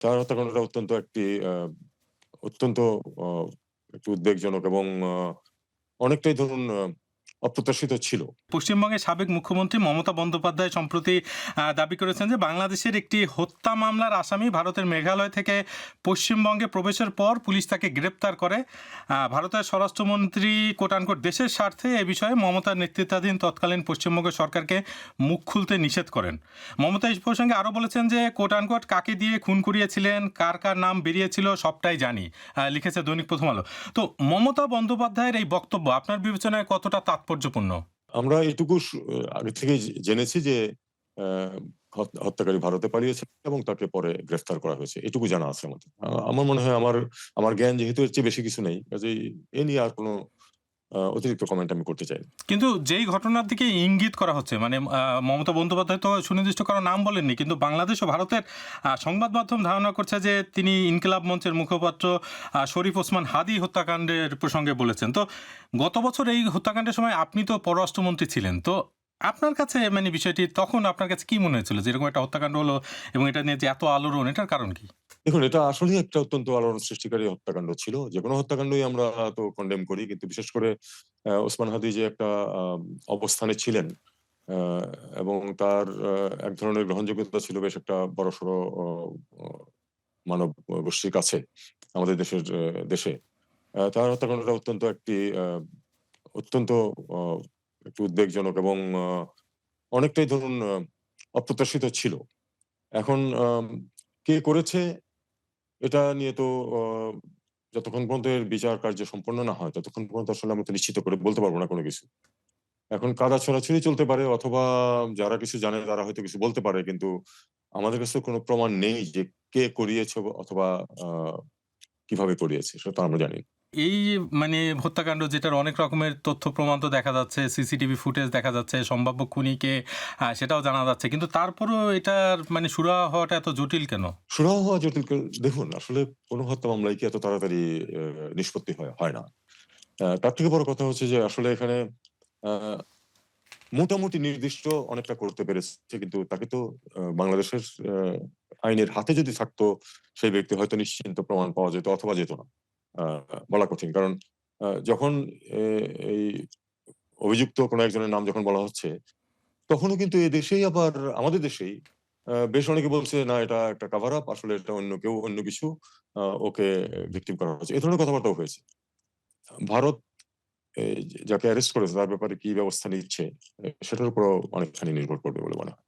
তার হত্যাকাণ্ডটা অত্যন্ত আ একটু উদ্বেগজনক এবং অনেকটাই ধরুন অপ্রত্যাশিত ছিল। পশ্চিমবঙ্গের সাবেক মুখ্যমন্ত্রী মমতা বন্দ্যোপাধ্যায় সম্প্রতি দাবি করেছেন যে বাংলাদেশের একটি হত্যা মামলার আসামি ভারতের মেঘালয় থেকে পশ্চিমবঙ্গে প্রবেশের পর পুলিশ তাকে গ্রেপ্তার করে। ভারতের স্বরাষ্ট্রমন্ত্রী কোট আনকোট দেশের স্বার্থে এ বিষয়ে মমতার নেতৃত্বাধীন তৎকালীন পশ্চিমবঙ্গ সরকারকে মুখ খুলতে নিষেধ করেন। মমতা এই প্রসঙ্গে আরও বলেছেন যে কোট আনকোট কাকে দিয়ে খুন করিয়েছিলেন, কার কার নাম বেরিয়েছিল সবটাই জানি, লিখেছে দৈনিক প্রথম আলো। তো মমতা বন্দ্যোপাধ্যায়ের এই বক্তব্য আপনার বিবেচনায় কতটা তাৎপর্যপূর্ণ? আমরা এটুকু আগে থেকেই জেনেছি যে আ হত্যাকারী ভারতে পালিয়েছে এবং তাকে পরে গ্রেফতার করা হয়েছে। এটুকু জানা আছে আমাদের। আমার মনে হয় আমার জ্ঞান যেহেতু এর চেয়ে বেশি কিছু নেই, কাজেই এ নিয়ে আর কোন অতিরিক্ত কমেন্ট আমি করতে চাই না। কিন্তু যেই ঘটনার দিকে ইঙ্গিত করা হচ্ছে মানে মমতা বন্দ্যোপাধ্যায় তো সুনির্দিষ্ট কারো নাম বলেননি, কিন্তু বাংলাদেশ ও ভারতের সংবাদ মাধ্যম ধারণা করছে যে তিনি ইনকিলাব মঞ্চের মুখপাত্র শরীফ ওসমান হাদি হত্যাকাণ্ডের প্রসঙ্গে বলেছেন। তো গত বছর এই হত্যাকাণ্ডের সময় আপনি তো পররাষ্ট্রমন্ত্রী ছিলেন, তো আপনার কাছে মানে বিষয়টি তখন আপনার কাছে কি মনে হয়েছিল যে এরকম একটা হত্যাকাণ্ড হলো এবং এটা নিয়ে যে এত আলোড়ন, এটার কারণ কি? দেখুন, এটা আসলেই একটা অত্যন্ত আলোড়ন সৃষ্টিকারী হত্যাকাণ্ড ছিল। যেকোনো হত্যাকাণ্ডই আমরা তো কনডেম করি। কিন্তু বিশেষ করে ওসমান হাদি যে একটা আ অবস্থানে ছিলেন, আ এবং তার এক ধরনের গ্রহণযোগ্যতা ছিল বেশ একটা বড়সড় অ অ মানব গোষ্ঠীর কাছে আমাদের দেশে। তার হত্যাকাণ্ডটা আ অত্যন্ত অ একটু উদ্বেগজনক এবং অনেকটাই ধরুন অপ্রত্যাশিত ছিল। এখন কে করেছে এটা নিয়ে তো অ যতক্ষণ পর্যন্ত এর বিচার কার্য সম্পন্ন না হয়, ততক্ষণ পর্যন্ত আসলে আমরা তো নিশ্চিত করে বলতে পারব না কোন কিছু। এখন কাদা ছড়াছড়ি চলতে পারে অথবা যারা কিছু জানে তারা হয়তো কিছু বলতে পারে। কিন্তু আমাদের কাছে কোন প্রমাণ নেই যে কে করিয়েছে অথবা আ কিভাবে করিয়েছে সেটা তো আমরা জানি না। এই মানে হত্যাকাণ্ড যেটার অনেক রকমের তথ্য প্রমাণ তো দেখা যাচ্ছে, সিসিটিভি ফুটেজ দেখা যাচ্ছে, সম্ভাব্য খুনিকে সেটাও জানা যাচ্ছে। কিন্তু তারপরেও এটার মানে সুরাহা হওয়াটা এত জটিল কেন? সুরাহা হওয়া জটিল দেখুন, আসলে কোন হত্যা মামলায় কি এত তাড়াতাড়ি নিষ্পত্তি হয় না। তার থেকে বড় কথা হচ্ছে যে আসলে এখানে আ মোটামুটি নির্দিষ্ট অনেকটা করতে পেরেছে। কিন্তু তাকে তো বাংলাদেশের আইনের হাতে যদি থাকতো সেই ব্যক্তি হয়তো নিশ্চিন্ত প্রমাণ পাওয়া যেত অথবা যেত না। আ বলা কঠিন। কারণ যখন এ এই অভিযুক্ত কোন একজনের নাম যখন বলা হচ্ছে, তখনও কিন্তু এদেশেই আবার আমাদের দেশেই বেশ অনেকে বলছে, "না, এটা একটা কভার আপ। আসলে এটা অন্য কেউ, অন্য কিছু। ওকে ভিকটিম করা হয়েছে।" এ ধরনের কথাবার্তাও হয়েছে। ভারত এই যাকে অ্যারেস্ট করেছে তার ব্যাপারে কি ব্যবস্থা নিচ্ছে সেটার উপরও অনেকখানি নির্ভর করবে বলে মনে হয়।